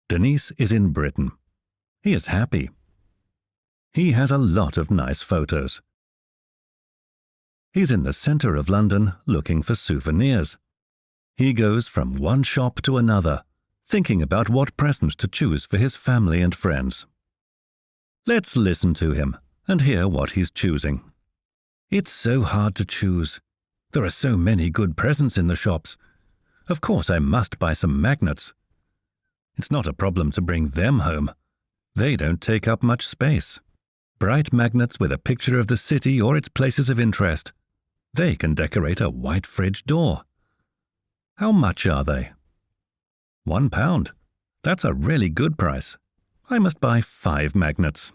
Denise is in Britain. He is happy. He has a lot of nice photos. He's in the center of London looking for souvenirs. He goes from one shop to another, thinking about what presents to choose for his family and friends. Let's listen to him and hear what he's choosing. It's so hard to choose. There are so many good presents in the shops. Of course, I must buy some magnets. It's not a problem to bring them home. They don't take up much space. Bright magnets with a picture of the city or its places of interest. They can decorate a white fridge door. How much are they? £1. That's a really good price. I must buy 5 magnets.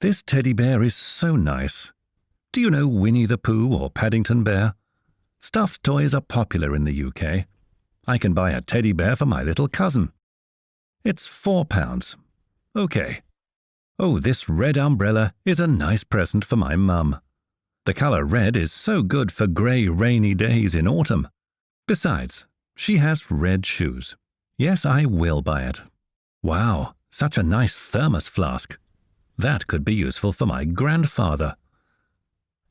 This teddy bear is so nice. Do you know Winnie the Pooh or Paddington Bear? Stuffed toys are popular in the UK. I can buy a teddy bear for my little cousin. It's £4. Okay. Oh, this red umbrella is a nice present for my mum. The colour red is so good for grey, rainy days in autumn. Besides, she has red shoes. Yes, I will buy it. Wow, such a nice thermos flask. That could be useful for my grandfather.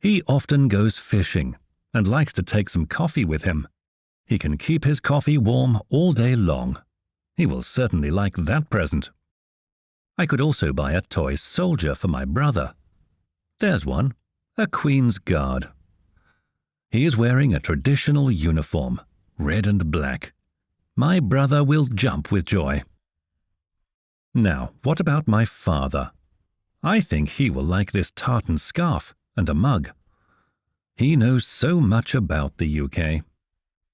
He often goes fishing and likes to take some coffee with him. He can keep his coffee warm all day long. He will certainly like that present. I could also buy a toy soldier for my brother. There's one, a Queen's Guard. He is wearing a traditional uniform, red and black. My brother will jump with joy. Now, what about my father? I think he will like this tartan scarf and a mug. He knows so much about the UK.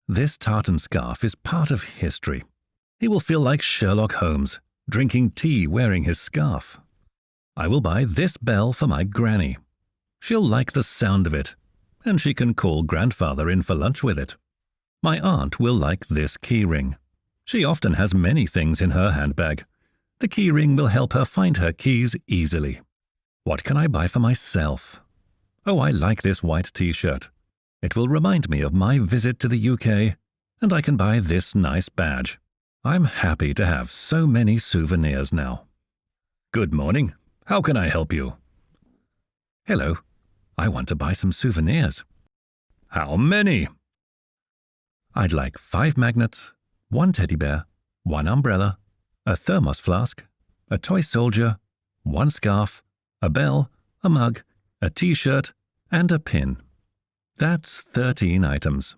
This tartan scarf is part of history. He will feel like Sherlock Holmes, drinking tea wearing his scarf. I will buy this bell for my granny. She'll like the sound of it, and she can call grandfather in for lunch with it. My aunt will like this keyring. She often has many things in her handbag. The keyring will help her find her keys easily. What can I buy for myself? Oh, I like this white t-shirt. It will remind me of my visit to the UK, and I can buy this nice badge. I'm happy to have so many souvenirs now. Good morning. How can I help you? Hello. I want to buy some souvenirs. How many? I'd like 5 magnets, 1 teddy bear, 1 umbrella, a thermos flask, a toy soldier, 1 scarf, a bell, a mug, a t-shirt, and a pin. That's 13 items.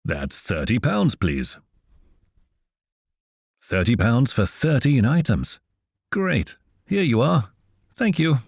That's £30, please. £30 for 13 items. Great. Here you are. Thank you.